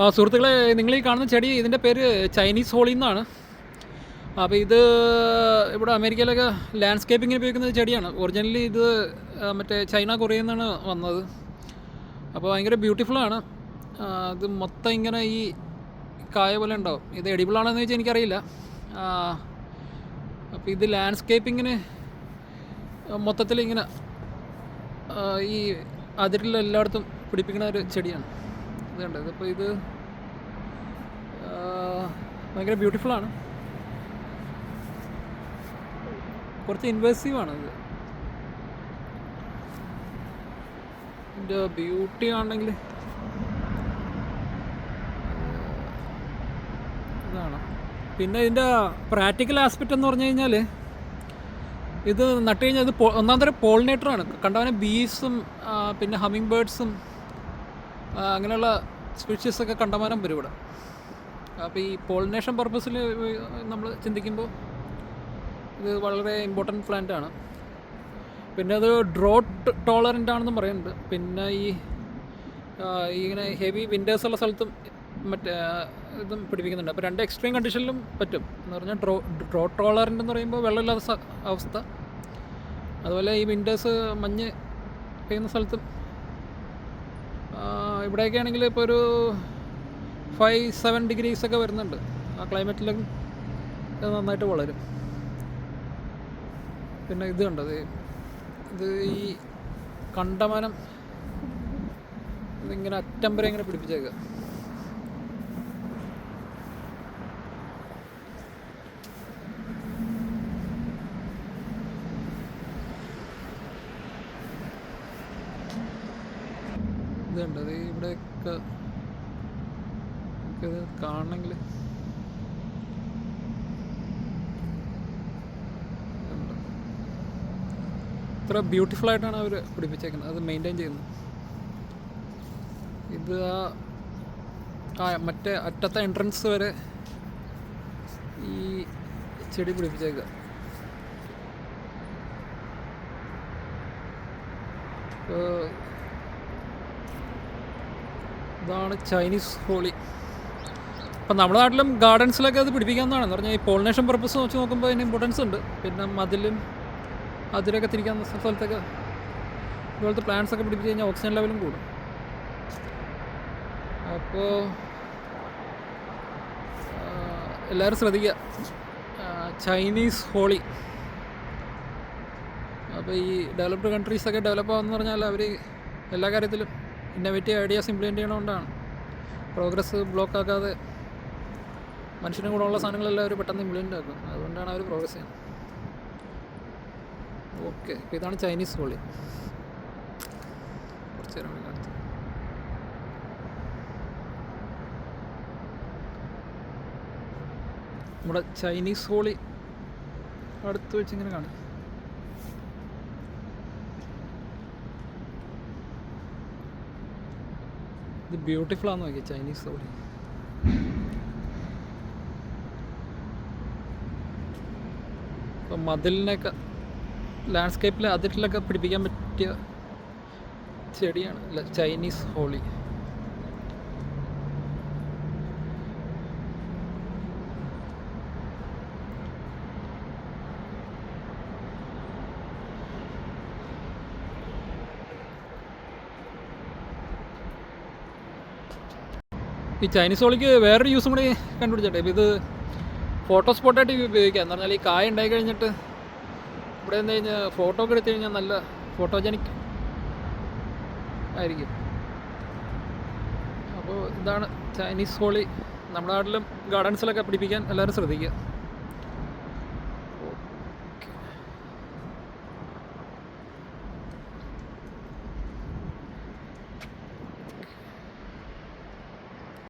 സുഹൃത്തുക്കളെ, നിങ്ങൾ ഈ കാണുന്ന ചെടി, ഇതിൻ്റെ പേര് ചൈനീസ് ഹോളി എന്നാണ്. അപ്പോൾ ഇത് ഇവിടെ അമേരിക്കയിലൊക്കെ ലാൻഡ്സ്കേപ്പിങ്ങിന് ഉപയോഗിക്കുന്ന ചെടിയാണ്. ഒറിജിനലി ഇത് മറ്റേ ചൈന, കൊറിയയിൽ നിന്നാണ് വന്നത്. അപ്പോൾ ഭയങ്കര ബ്യൂട്ടിഫുള്ളാണ്. ഇത് മൊത്തം ഇങ്ങനെ ഈ കായ പോലെ ഉണ്ടാവും. ഇത് എഡിബിളാണെന്ന് വെച്ചാൽ എനിക്കറിയില്ല. അപ്പോൾ ഇത് ലാൻഡ്സ്കേപ്പിങ്ങിന് മൊത്തത്തിൽ ഇങ്ങനെ ഈ അതിരിലെല്ലായിടത്തും പിടിപ്പിക്കുന്ന ഒരു ചെടിയാണ്. ഇതുണ്ട്. ഇതിപ്പോൾ ഇത് ഭയങ്കര ബ്യൂട്ടിഫുള്ളാണ്. കുറച്ച് ഇൻവേസീവാണ് ഇത്. ഇതിൻ്റെ ബ്യൂട്ടി ആണെങ്കിൽ ഇതാണ്. പിന്നെ ഇതിൻ്റെ പ്രാക്ടിക്കൽ ആസ്പെക്റ്റ് എന്ന് പറഞ്ഞു കഴിഞ്ഞാൽ, ഇത് നട്ട് കഴിഞ്ഞാൽ ഇത് ഒന്നാം തരം പോളിനേറ്ററാണ്. കണ്ടവനെ ബീസും പിന്നെ ഹമ്മിങ് ബേർഡ്സും അങ്ങനെയുള്ള സ്പീഷീസൊക്കെ കണ്ടമാനം വരും ഇവിടെ. അപ്പോൾ ഈ പോളിനേഷൻ പർപ്പസിൽ നമ്മൾ ചിന്തിക്കുമ്പോൾ ഇത് വളരെ ഇമ്പോർട്ടൻറ്റ് പ്ലാന്റ് ആണ്. പിന്നെ അത് ഡ്രോട്ട് ടോളറൻ്റ് ആണെന്നും പറയുന്നുണ്ട്. പിന്നെ ഈ ഇങ്ങനെ ഹെവി വിൻറ്റേഴ്സുള്ള സ്ഥലത്തും മറ്റേ ഇതും പിടിപ്പിക്കുന്നുണ്ട്. അപ്പോൾ രണ്ട് എക്സ്ട്രീം കണ്ടീഷനിലും പറ്റും. എന്ന് പറഞ്ഞാൽ ഡ്രോട്ട് ടോളറൻ്റ് എന്ന് പറയുമ്പോൾ വെള്ളമില്ലാത്ത അവസ്ഥ, അതുപോലെ ഈ വിൻറ്റേഴ്സ് മഞ്ഞ് പെയ്യുന്ന സ്ഥലത്തും. ഇവിടെയൊക്കെ ആണെങ്കിൽ ഇപ്പോൾ ഒരു 5-7 ഡിഗ്രീസൊക്കെ വരുന്നുണ്ട്. ആ ക്ലൈമറ്റിലും ഇത് നന്നായിട്ട് വളരും. പിന്നെ ഇത് കണ്ടത്, ഇത് ഈ കണ്ടമാനം ഇതിങ്ങനെ അറ്റം വരെ ഇങ്ങനെ പിടിപ്പിച്ചേക്കുക. ഇതുണ്ട്. അത് ഇവിടെയൊക്കെ ഇത് കാണണമെങ്കിൽ ഇത്ര ബ്യൂട്ടിഫുള്ളായിട്ടാണ് അവർ പിടിപ്പിച്ചേക്കുന്നത്, അത് മെയിൻറ്റെയിൻ ചെയ്യുന്നത്. ഇത് മറ്റേ അറ്റത്തെ എൻട്രൻസ് വരെ ഈ ചെടി പിടിപ്പിച്ചേക്കുക. ഇതാണ് ചൈനീസ് ഹോളി. അപ്പം നമ്മുടെ നാട്ടിലും ഗാർഡൻസിലൊക്കെ അത് പിടിപ്പിക്കാവുന്നതാണ്. എന്ന് പറഞ്ഞാൽ ഈ പോളിനേഷൻ പർപ്പസ് വെച്ച് നോക്കുമ്പോൾ അതിന് ഇമ്പോർട്ടൻസ് ഉണ്ട്. പിന്നെ മതിലും അതിലൊക്കെ തിരിക്കാൻ സ്ഥലത്തൊക്കെ ഇതുപോലത്തെ പ്ലാന്റ്സ് ഒക്കെ പിടിപ്പിച്ച് കഴിഞ്ഞാൽ ഓക്സിജൻ ലെവലും കൂടും. അപ്പോൾ എല്ലാവരും ശ്രദ്ധിക്കുക, ചൈനീസ് ഹോളി. അപ്പോൾ ഈ ഡെവലപ്ഡ് കൺട്രീസൊക്കെ ഡെവലപ്പ് ആകുമെന്ന് പറഞ്ഞാൽ അവർ എല്ലാ കാര്യത്തിലും ഇന്നോവേറ്റീവ് ഐഡിയാസ് ഇംപ്ലിമെൻറ്റ് ചെയ്യണതുകൊണ്ടാണ്. പ്രോഗ്രസ് ബ്ലോക്ക് ആക്കാതെ മനുഷ്യനും കൂടെ ഉള്ള സാധനങ്ങളെല്ലാം അവർ പെട്ടെന്ന് ഇംപ്ലിമെൻ്റ് ആക്കും. അതുകൊണ്ടാണ് അവർ പ്രോഗ്രസ് ചെയ്യുന്നത്. ഓക്കെ, അപ്പോൾ ഇതാണ് ചൈനീസ് ഹോളി. കുറച്ച് നേരം കാണിച്ചു. നമ്മുടെ ചൈനീസ് ഹോളി അടുത്ത് വെച്ച് ഇങ്ങനെ കാണും. ഇത് ബ്യൂട്ടിഫുൾ ആണെന്ന് നോക്കിയാൽ ചൈനീസ് ഹോളി. ഇപ്പം മതിലിനൊക്കെ ലാൻഡ്സ്കേപ്പിൽ അതിലൊക്കെ പിടിപ്പിക്കാൻ പറ്റിയ ചെടിയാണ് ചൈനീസ് ഹോളി. ഈ ചൈനീസ് ഹോളിക്ക് വേറൊരു യൂസും കൂടി കണ്ടുപിടിച്ചോട്ടെ. ഇപ്പോൾ ഇത് ഫോട്ടോ സ്പോട്ടായിട്ട് ഉപയോഗിക്കാം. എന്ന് പറഞ്ഞാൽ ഈ കായ ഉണ്ടായി കഴിഞ്ഞിട്ട് ഇവിടെ നിന്ന് കഴിഞ്ഞാൽ ഫോട്ടോ ഒക്കെ എടുത്തു കഴിഞ്ഞാൽ നല്ല ഫോട്ടോജനിക് ആയിരിക്കും. അപ്പോൾ ഇതാണ് ചൈനീസ് ഹോളി. നമ്മുടെ നാട്ടിലും ഗാർഡൻസിലൊക്കെ പിടിപ്പിക്കാൻ എല്ലാവരും ശ്രദ്ധിക്കുക.